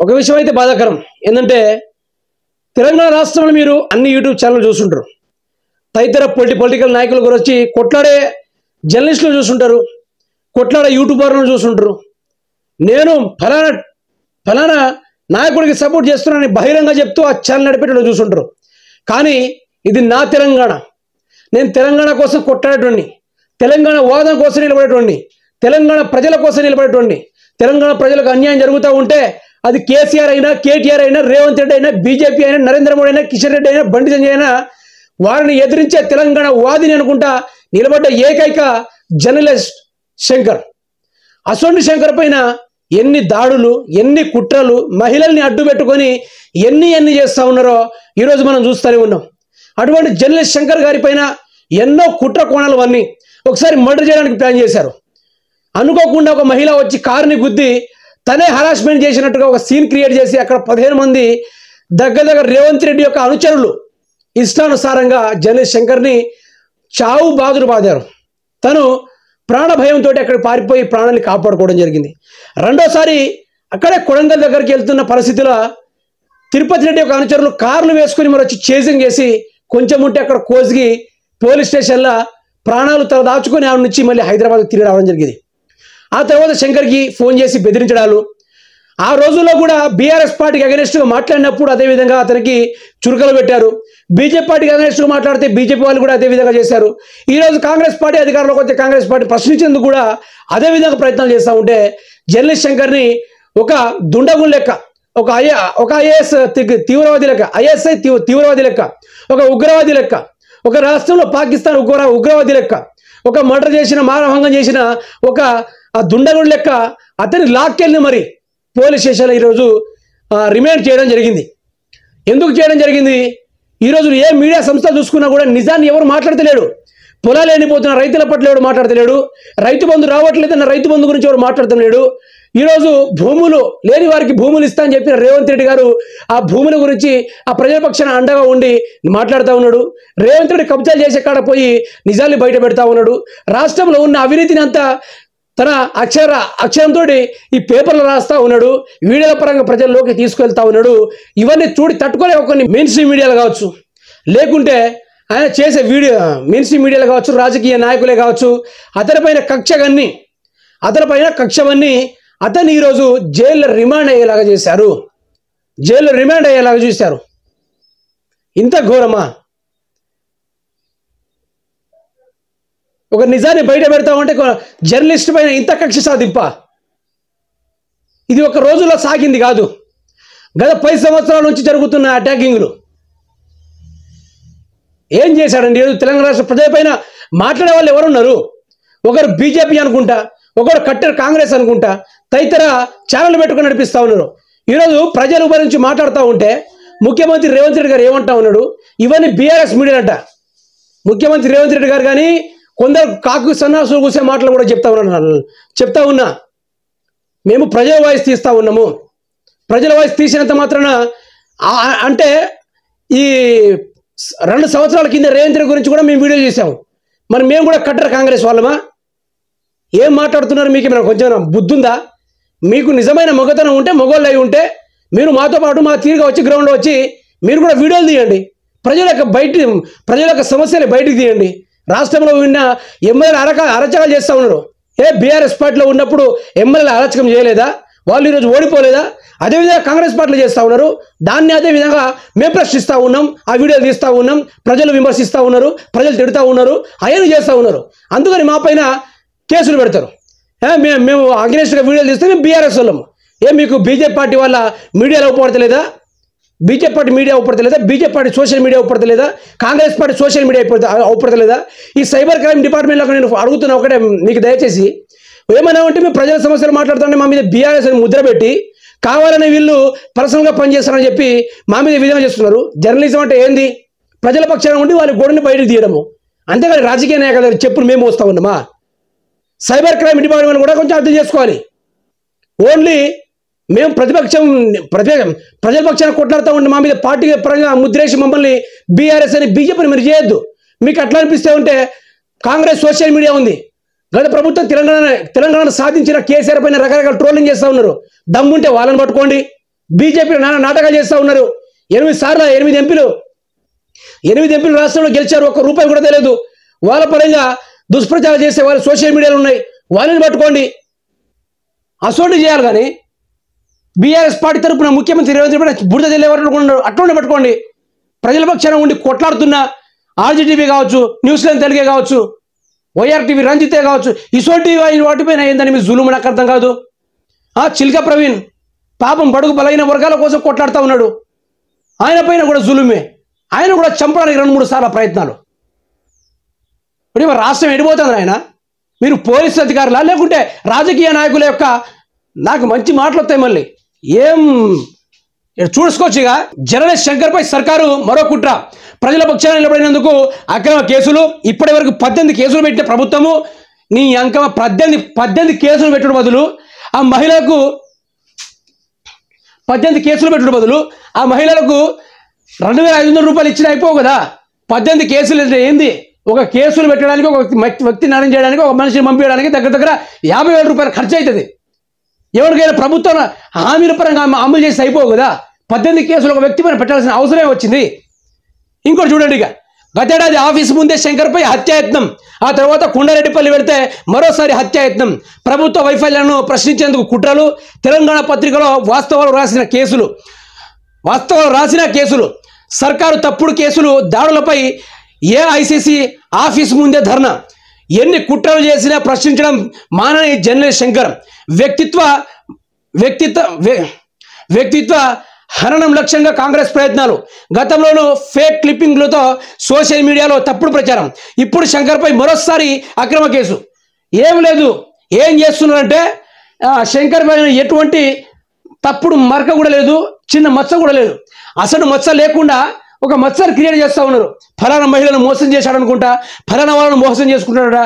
ఒక విషయం అయితే బాధాకరం ఏంటంటే తెలంగాణ రాష్ట్రంలో మీరు అన్ని యూట్యూబ్ ఛానల్ చూస్తుంటారు. తదితర పొలిటికల్ నాయకుల గురించి కొట్లాడే జర్నలిస్టులు చూస్తుంటారు, కొట్లాడే యూట్యూబర్లను చూస్తుంటారు. నేను ఫలానా నాయకుడికి సపోర్ట్ చేస్తున్నానని బహిరంగ చెప్తూ ఆ ఛానల్ నడిపేటప్పుడు చూస్తుంటారు. కానీ ఇది నా తెలంగాణ, నేను తెలంగాణ కోసం కొట్లాడేటోడిని, తెలంగాణ వాదన కోసం నిలబడేటోడిని, తెలంగాణ ప్రజల కోసం నిలబడేటోడిని. తెలంగాణ ప్రజలకు అన్యాయం జరుగుతూ ఉంటే అది కేసీఆర్ అయినా, కేటీఆర్ అయినా, రేవంత్ రెడ్డి అయినా, బీజేపీ అయినా, నరేంద్ర మోడీ అయినా, కిషన్ రెడ్డి అయినా, బండి సంజయ్ అయినా వారిని ఎదిరించే తెలంగాణ వాదిని అనుకుంటా నిలబడ్డ ఏకైక జర్నలిస్ట్ శంకర్. అసొంటి శంకర్ పైన ఎన్ని దాడులు, ఎన్ని కుట్రలు, మహిళల్ని అడ్డు పెట్టుకొని ఎన్ని చేస్తూ ఉన్నారో ఈరోజు మనం చూస్తూనే ఉన్నాం. అటువంటి జర్నలిస్ట్ శంకర్ గారి పైన ఎన్నో కుట్ర కోణాలు అన్నీ ఒకసారి మర్డర్ చేయడానికి ప్లాన్ చేశారు. అనుకోకుండా ఒక మహిళ వచ్చి కారుని గుద్ది తనే హరాస్మెంట్ చేసినట్టుగా ఒక సీన్ క్రియేట్ చేసి అక్కడ 15 మంది దగ్గర రేవంత్ రెడ్డి యొక్క అనుచరులు ఇష్టానుసారంగా జర్నలిస్ట్ శంకర్ని చావు బాదులు బాదారు. తను ప్రాణ భయంతో అక్కడ పారిపోయి ప్రాణాన్ని కాపాడుకోవడం జరిగింది. రెండోసారి అక్కడే కొడంగల్ దగ్గరికి వెళ్తున్న పరిస్థితిలో తిరుపతి రెడ్డి యొక్క అనుచరులు కార్లు వేసుకుని మరి వచ్చి చేసింగ్ చేసి కొంచెం ఉంటే అక్కడ కోసిగి పోలీస్ స్టేషన్లో ప్రాణాలు దాచుకొని ఆవిడ నుంచి మళ్ళీ హైదరాబాద్ తిరిగి రావడం జరిగింది. ఆ తర్వాత శంకర్కి ఫోన్ చేసి బెదిరించడాలు, ఆ రోజుల్లో కూడా బీఆర్ఎస్ పార్టీకి అగెనిస్ట్గా మాట్లాడినప్పుడు అదేవిధంగా అతనికి చురుకలు పెట్టారు. బీజేపీ పార్టీకి అగెనిస్ట్గా మాట్లాడితే బీజేపీ వాళ్ళు కూడా అదేవిధంగా చేశారు. ఈరోజు కాంగ్రెస్ పార్టీ అధికారంలోకి వచ్చే కాంగ్రెస్ పార్టీ ప్రశ్నించేందుకు కూడా అదేవిధంగా ప్రయత్నాలు చేస్తూ ఉంటే జర్నలిస్ట్ శంకర్ని ఒక దుండగులు లెక్క, ఒక ఐఏఎస్ తీవ్రవాది లెక్క, ఐఎస్ఐ తీవ్రవాది లెక్క, ఒక ఉగ్రవాది లెక్క, ఒక రాష్ట్రంలో పాకిస్తాన్ ఉగ్రవాది లెక్క, ఒక మర్డర్ చేసిన, మానభంగం చేసిన ఒక దుండగుడు లెక్క అతన్ని లాక్కెళ్ళి మరి పోలీస్ స్టేషన్లో ఈరోజు రిమాండ్ చేయడం జరిగింది. ఎందుకు చేయడం జరిగింది? ఈరోజు ఏ మీడియా సంస్థ చూసుకున్నా కూడా నిజాన్ని ఎవరు మాట్లాడతలేడు. పొలాలు ఎండిపోతున్న రైతుల పట్ల ఎవరు మాట్లాడతలేడు, రైతు బంధు రావట్లేదన్న రైతు బంధు గురించి ఎవరు మాట్లాడతలేడు. ఈరోజు భూములు లేని వారికి భూములు ఇస్తా అని చెప్పిన రేవంత్ రెడ్డి గారు ఆ భూముల గురించి ఆ ప్రజల పక్షాన అండగా ఉండి మాట్లాడుతూ ఉన్నాడు. రేవంత్ రెడ్డి కబ్జాలు చేసే కాడ పోయి నిజాన్ని బయట పెడతా ఉన్నాడు. రాష్ట్రంలో ఉన్న అవినీతిని అంతా తన అక్షరంతో ఈ పేపర్లు రాస్తా ఉన్నాడు, వీడియోల పరంగా ప్రజల్లోకి తీసుకెళ్తా ఉన్నాడు. ఇవన్నీ చూడి తట్టుకోలే కొన్ని మెయిన్ స్ట్రీమ్ మీడియాలు కావచ్చు, లేకుంటే ఆయన చేసే మెయిన్ స్ట్రీమ్ మీడియాలు కావచ్చు, రాజకీయ నాయకులే కావచ్చు, అతనిపైన కక్షవన్నీ అతన్ని ఈరోజు జైల్లో రిమాండ్ అయ్యేలాగా చేశారు, జైల్లో రిమాండ్ అయ్యేలాగా చూశారు. ఇంత ఘోరమా? ఒక నిజాన్ని బయట పెడతామంటే జర్నలిస్ట్ పైన ఇంత కక్ష సాధింప? ఇది ఒక రోజులో సాగింది కాదు, గత 10 సంవత్సరాల నుంచి జరుగుతున్న అటాకింగ్లు. ఏం చేశాడండి ఈరోజు తెలంగాణ రాష్ట్ర ప్రజలపైన? మాట్లాడే వాళ్ళు ఎవరున్నారు? ఒకరు బీజేపీ అనుకుంటా, ఒకరు కట్టర్ కాంగ్రెస్ అనుకుంటా, తదితర ఛానల్ పెట్టుకుని నడిపిస్తూ ఉన్నారు. ఈరోజు ప్రజల గురించి మాట్లాడుతూ ఉంటే ముఖ్యమంత్రి రేవంత్ రెడ్డి గారు ఏమంటా ఉన్నాడు? ఇవన్నీ బీఆర్ఎస్ మీడియాలంట. ముఖ్యమంత్రి రేవంత్ రెడ్డి గారు కానీ కొందరు కాకు సన్నాసులు కూసే మాటలు కూడా చెప్తా ఉన్నా. మేము ప్రజల వాయిస్ తీస్తూ ఉన్నాము, ప్రజల వాయిస్ తీసినంత మాత్రాన అంటే ఈ 2 సంవత్సరాల కింద రేవంత్ రెడ్డి గురించి కూడా మేము వీడియో చేసాము. మరి మేము కూడా కట్టర్ కాంగ్రెస్ వాళ్ళమా? ఏం మాట్లాడుతున్నారు? మీకు ఏమైనా కొంచెం బుద్ధి ఉందా? మీకు నిజమైన మొగతనం ఉంటే, మగోళ్ళు అయి ఉంటే మీరు మాతో పాటు మా తీరుగా వచ్చి గ్రౌండ్లో వచ్చి మీరు కూడా వీడియోలు తీయండి, ప్రజల యొక్క సమస్యలు బయటికి తీయండి. రాష్ట్రంలో ఉన్న ఎమ్మెల్యేలు అరచకాలు చేస్తూ ఉన్నారు. బీఆర్ఎస్ పార్టీలో ఉన్నప్పుడు ఎమ్మెల్యేలు అరచకం చేయలేదా? వాళ్ళు ఈరోజు ఓడిపోలేదా? అదేవిధంగా కాంగ్రెస్ పార్టీలు చేస్తూ ఉన్నారు. దాన్ని అదేవిధంగా మేము ప్రశ్నిస్తూ ఉన్నాం, ఆ వీడియోలు తీస్తూ ఉన్నాం, ప్రజలు విమర్శిస్తూ ఉన్నారు, ప్రజలు తిడుతూ ఉన్నారు, అవన్నీ చేస్తూ ఉన్నారు. అందుకని మా పైన కేసులు పెడతారు. మేము అగ్నెస్ట్గా వీడియోలు తీస్తే మేము బీఆర్ఎస్ వాళ్ళము. మీకు బీజేపీ పార్టీ వాళ్ళ మీడియాలో ఉపడతలేదా? బీజేపీ పార్టీ మీడియా ఉపడతలేదా? బీజేపీ పార్టీ సోషల్ మీడియా ఉపడతలేదా? కాంగ్రెస్ పార్టీ సోషల్ మీడియా ఉపడతలేదా? ఈ సైబర్ క్రైమ్ డిపార్ట్మెంట్లో నేను అడుగుతున్నా ఒకటే, మీకు దయచేసి ఏమైనా ఉంటే మేము ప్రజల సమస్యలు మాట్లాడుతుంటే మా మీద బీఆర్ఎస్ అని ముద్ర పెట్టి కావాలని వీళ్ళు పర్సనల్గా పనిచేస్తారని చెప్పి మా మీద ఈ విధంగా చేస్తున్నారు. జర్నలిజం అంటే ఏంది? ప్రజల పక్షాన ఉండి వాళ్ళ గోడని బయటకు తీయడము, అంతేగాని రాజకీయ నాయకుల చెప్పులు మేము వస్తూ ఉన్నామా? సైబర్ క్రైమ్ డిపార్ట్మెంట్ కూడా కొంచెం అర్థం చేసుకోవాలి. ఓన్లీ మేము ప్రజల పక్షాన కొట్లాడుతూ ఉంటే మా మీద పార్టీ పరంగా ముద్రేసి మమ్మల్ని బీఆర్ఎస్ అని బీజేపీని మీరు చేయొద్దు. మీకు అట్లా అనిపిస్తే ఉంటే కాంగ్రెస్ సోషల్ మీడియా ఉంది. గత ప్రభుత్వం తెలంగాణ సాధించిన కేసీఆర్ పైన రకరకాల ట్రోలింగ్ చేస్తూ ఉన్నారు. దమ్ముంటే వాళ్ళని పట్టుకోండి, బీజేపీ నాటకాలు చేస్తూ ఉన్నారు. 8 ఎంపీలు రాష్ట్రంలో గెలిచారు. ఒక్క రూపాయి కూడా తెలియదు. వాళ్ళ పరంగా దుష్ప్రచారం చేసే వాళ్ళు సోషల్ మీడియాలో ఉన్నాయి. వాళ్ళని పట్టుకోండి, అసోంటి చేయాలి. కానీ బీఆర్ఎస్ పార్టీ తరఫున ముఖ్యమంత్రి రేవంత్ రెడ్డి బురద తెలియవరు అట్లనే పట్టుకోండి. ప్రజల పక్షాన ఉండి కొట్లాడుతున్న ఆర్జీటీవీ కావచ్చు, న్యూస్ లైన్ తెలుగే కావచ్చు, వైఆర్ టీవీ రంజితే కావచ్చు, ఇసోంటి వాటిపైన ఏందని మీ జులుము నాకు అర్థం కాదు. చిల్క ప్రవీణ్ పాపం బడుగు బలైన వర్గాల కోసం కొట్లాడుతూ ఉన్నాడు. ఆయన పైన కూడా జులుమే. ఆయన కూడా చంపడానికి 2-3 సార్లు ప్రయత్నాలు. ఇప్పుడు రాష్ట్రం ఎడిపోతుంది. ఆయన మీరు పోలీసు అధికారులా లేకుంటే రాజకీయ నాయకుల యొక్క నాకు మంచి మాటలు వస్తాయి. మళ్ళీ ఏం చూసుకోవచ్చుగా. జర్నలిస్ట్ శంకర్పై సర్కారు మరో కుట్ర. ప్రజల పక్షాన నిలబడినందుకు అక్రమ కేసులు. ఇప్పటి వరకు 18 కేసులు పెట్టిన ప్రభుత్వము నీ అంకమ 18 కేసులు పెట్టడం బదులు ఆ మహిళలకు 18 కేసులు పెట్టడం బదులు ఆ మహిళలకు 2,500 రూపాయలు ఇచ్చిన అయిపోవు కదా. 18 కేసులు అంటే ఏంది? ఒక కేసులు పెట్టడానికి, ఒక వ్యక్తి న్యాయం చేయడానికి, ఒక మనిషిని పంపించడానికి దగ్గర 50,000 రూపాయలు ఖర్చు అవుతుంది. ఎవరికైనా ప్రభుత్వం హామీల పరంగా అమలు చేసి అయిపోవు కదా. 18 కేసులు ఒక వ్యక్తి పైన పెట్టాల్సిన అవసరమే వచ్చింది. ఇంకోటి చూడండి, ఇక గతేడాది ఆఫీసు ముందే శంకర్పై హత్యాయత్నం. ఆ తర్వాత కొండారెడ్డిపల్లి వెళితే మరోసారి హత్యాయత్నం. ప్రభుత్వ వైఫల్యాలను ప్రశ్నించేందుకు కుట్రలు. తెలంగాణ పత్రికలో వాస్తవాలు రాసిన కేసులు. సర్కారు తప్పుడు కేసులు, దాడులపై ఏఐసిసి ఆఫీసు ముందే ధర్నా. ఎన్ని కుట్రలు చేసినా ప్రశ్నించడం మానని జర్నలిస్ట్ శంకర్. వ్యక్తిత్వ హననం లక్ష్యంగా కాంగ్రెస్ ప్రయత్నాలు. గతంలోనూ ఫేక్ క్లిప్పింగ్లతో సోషల్ మీడియాలో తప్పుడు ప్రచారం. ఇప్పుడు శంకర్పై మరోసారి అక్రమ కేసు. ఏం లేదు, ఏం చేస్తున్నారంటే శంకర్ పైన ఎటువంటి తప్పుడు మరక కూడా లేదు, చిన్న మచ్చ కూడా లేదు. అసలు మచ్చ లేకుండా ఒక మచ్చను క్రియేట్ చేస్తూ ఉన్నారు. ఫలానా మహిళను మోసం చేశాడు అనుకుంటా, ఫలానా వాళ్ళను మోసం చేసుకుంటాడా,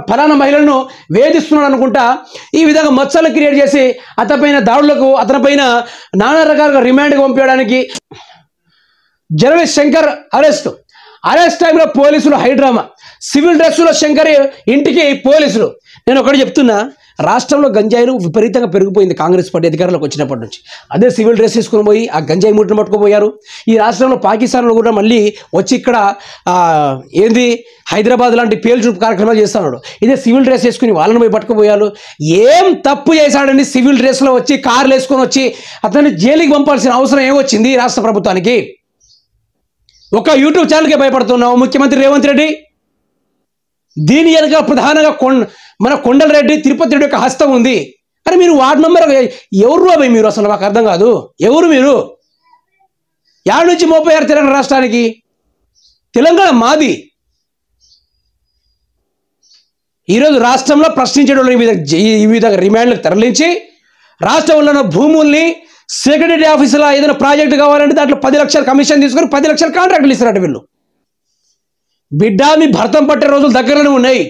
ఫలానా మహిళలను వేధిస్తున్నాడు అనుకుంటా, ఈ విధంగా మచ్చలు క్రియేట్ చేసి అతనిపైన నానా రకాలుగా రిమాండ్కి పంపించడానికి. జర్నలిస్ట్ శంకర్ అరెస్ట్ టైంలో పోలీసులు హైడ్రామా. సివిల్ డ్రెస్సులో శంకర్ ఇంటికి పోలీసులు. నేను ఒకటి చెప్తున్నా, రాష్ట్రంలో గంజాయిలు విపరీతంగా పెరిగిపోయింది కాంగ్రెస్ పార్టీ అధికారంలోకి వచ్చినప్పటి నుంచి. అదే సివిల్ డ్రెస్ తీసుకుని పోయి ఆ గంజాయి మూటను పట్టుకుపోయారు. ఈ రాష్ట్రంలో పాకిస్తాన్లో కూడా మళ్ళీ వచ్చి ఇక్కడ హైదరాబాద్ లాంటి పేల్చుడు కార్యక్రమాలు చేస్తున్నాడు. ఇదే సివిల్ డ్రెస్ వేసుకుని వాళ్ళని పోయి పట్టుకుపోయారు. ఏం తప్పు చేశాడని సివిల్ డ్రెస్లో వచ్చి కార్లు వేసుకొని వచ్చి అతన్ని జైలుకి పంపాల్సిన అవసరం ఏమొచ్చింది రాష్ట్ర ప్రభుత్వానికి? ఒక యూట్యూబ్ ఛానల్కే భయపడుతున్నావు ముఖ్యమంత్రి రేవంత్ రెడ్డి. దీని వెనుక ప్రధానంగా మన కొండలరెడ్డి, తిరుపతి రెడ్డి యొక్క హస్తం ఉంది. అని మీరు వార్డు మెంబర్ ఎవరు అబ్బాయి మీరు? అసలు మాకు అర్థం కాదు. ఎవరు మీరు? 7 నుంచి 36 తెలంగాణ రాష్ట్రానికి. తెలంగాణ మాది. ఈరోజు రాష్ట్రంలో ప్రశ్నించడం ఈ విధంగా రిమాండ్లకు తరలించి రాష్ట్రంలో ఉన్న భూముల్ని సెక్రటరీ ఆఫీసులో ఏదైనా ప్రాజెక్టు కావాలంటే దాంట్లో 10 లక్షల కమిషన్ తీసుకొని 10 లక్షల కాంట్రాక్టులు ఇస్తారట వీళ్ళు. బిడ్డ మీ భర్తం పట్టే రోజులు దగ్గరలోనే ఉన్నాయి.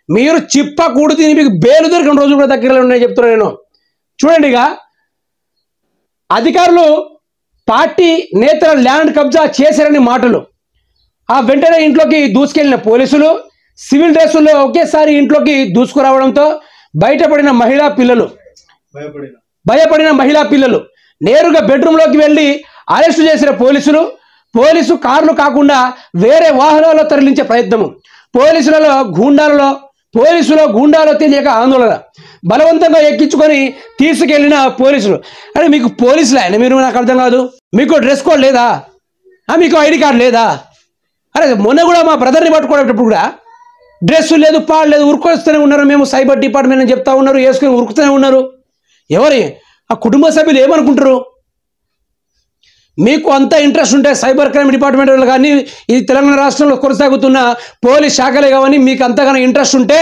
మీరు చిప్ప కూడు తిని మీకు బేలు దొరికిన రోజులు కూడా దగ్గరలో ఉన్నాయి చెప్తున్నాను నేను. చూడండి, ఇక అధికారులు పార్టీ నేతల ల్యాండ్ కబ్జా చేశారని మాటలు. ఆ వెంటనే ఇంట్లోకి దూసుకెళ్లిన పోలీసులు సివిల్ డ్రెస్సుల్లో ఒకేసారి ఇంట్లోకి దూసుకురావడంతో భయపడిన మహిళా పిల్లలు నేరుగా బెడ్రూమ్లోకి వెళ్ళి అరెస్టు చేసిన పోలీసు కార్లు కాకుండా వేరే వాహనాల్లో తరలించే ప్రయత్నము. పోలీసులో గూండాలో తెలియక ఆందోళన. బలవంతంగా ఎక్కించుకొని తీసుకెళ్లిన పోలీసులు. అరే మీకు పోలీసులే ఆయన? మీరు నాకు అర్థం కాదు. మీకు డ్రెస్ కోడ్ లేదా? మీకు ఐడి కార్డు లేదా? అరే మొన్న కూడా మా బ్రదర్ని పట్టుకోవడం కూడా డ్రెస్ లేదు, పాడు లేదు, ఉరుకొస్తూనే ఉన్నారు. మేము సైబర్ డిపార్ట్మెంట్ అని చెప్తా ఉన్నారు, వేసుకొని ఉరుకుతూనే ఉన్నారు. ఎవరి ఆ కుటుంబ సభ్యులు ఏమనుకుంటారు? మీకు అంత ఇంట్రెస్ట్ ఉంటే సైబర్ క్రైమ్ డిపార్ట్మెంట్ వాళ్ళు కానీ ఇది తెలంగాణ రాష్ట్రంలో కొనసాగుతున్న పోలీస్ శాఖలే కావని మీకు అంతగానో ఇంట్రెస్ట్ ఉంటే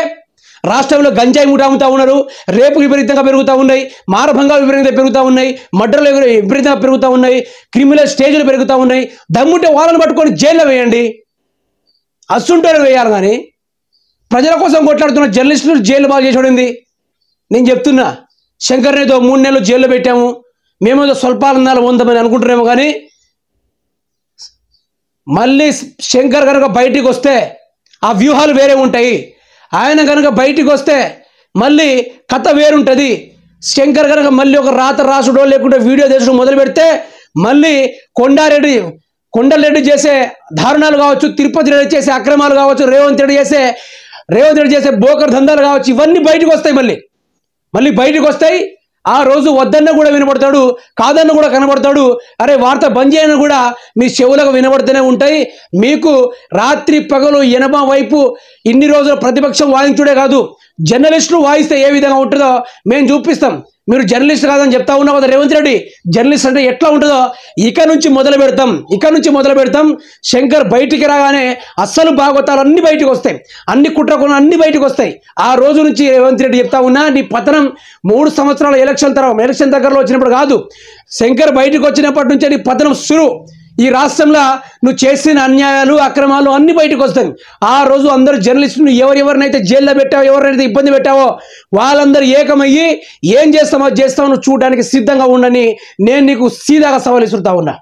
రాష్ట్రంలో గంజాయి మూట అమ్ముతూ ఉన్నారు, రేపు విపరీతంగా పెరుగుతూ ఉన్నాయి, మానభంగాలు విపరీతంగా పెరుగుతూ ఉన్నాయి, మర్డర్లు విపరీతంగా పెరుగుతూ ఉన్నాయి, క్రిమినల్ స్టేజ్లు పెరుగుతూ ఉన్నాయి. దమ్ముంటే వాళ్ళని పట్టుకొని జైల్లో వేయండి, అస్సుంటోనే వేయాలి. కానీ ప్రజల కోసం కొట్లాడుతున్న జర్నలిస్టులు జైలు బాగా చేసి నేను చెప్తున్నా. శంకర్ని ఏదో 3 నెలలు జైల్లో పెట్టాము, మేమేదో స్వల్పానందాలు పొందామని అనుకుంటున్నామో. కానీ మళ్ళీ శంకర్ కనుక బయటికి వస్తే ఆ వ్యూహాలు వేరే ఉంటాయి. ఆయన కనుక బయటికి వస్తే మళ్ళీ కథ వేరుంటుంది. శంకర్ కనుక మళ్ళీ ఒక రాత రాసుడో లేకుంటే వీడియో తీసుడు మొదలు పెడితే మళ్ళీ కొండలరెడ్డి చేసే దారుణాలు కావచ్చు, తిరుపతి రెడ్డి చేసే అక్రమాలు కావచ్చు, రేవంత్ రెడ్డి చేసే బోకర్ దందాలు కావచ్చు, ఇవన్నీ బయటకు వస్తాయి. మళ్ళీ బయటకు వస్తాయి. ఆ రోజు వద్దన్న కూడా వినబడతాడు, కాదన్న కూడా కనబడతాడు. అరే వార్త బంద్ చేయని కూడా మీ చెవులకు వినబడుతూనే ఉంటాయి. మీకు రాత్రి పగలు ఎనభై వైపు ఇన్ని రోజులు ప్రతిపక్షం వాదించుడే కాదు, జర్నలిస్టులు వాయిస్తే ఏ విధంగా ఉంటుందో మేము చూపిస్తాం. మీరు జర్నలిస్ట్ కాదని చెప్తా ఉన్నావు కదా రేవంత్ రెడ్డి, జర్నలిస్ట్ అంటే ఎట్లా ఉంటుందో ఇక నుంచి మొదలు పెడతాం. శంకర్ బయటికి రాగానే అస్సలు భాగవతాలు అన్ని బయటకు వస్తాయి, అన్ని కుట్రకులు అన్ని బయటకు వస్తాయి. ఆ రోజు నుంచి రేవంత్ రెడ్డి చెప్తా ఉన్నా, నీ పతనం 3 సంవత్సరాల ఎలక్షన్ దగ్గరలో వచ్చినప్పుడు కాదు, శంకర్ బయటకు వచ్చినప్పటి నుంచే నీ పతనం సురు. ఈ రాష్ట్రంలో నువ్వు చేసిన అన్యాయాలు అక్రమాలు అన్ని బయటకు వస్తాయి. ఆ రోజు అందరూ జర్నలిస్టులు ఎవరెవరినైతే జైల్లో పెట్టావో, ఎవరినైతే ఇబ్బంది పెట్టావో వాళ్ళందరూ ఏకమయ్యి ఏం చేస్తామో నువ్వు చూడడానికి సిద్ధంగా ఉండని నేను నీకు సీదాగా సవాల్ ఇస్తుతా ఉన్నా.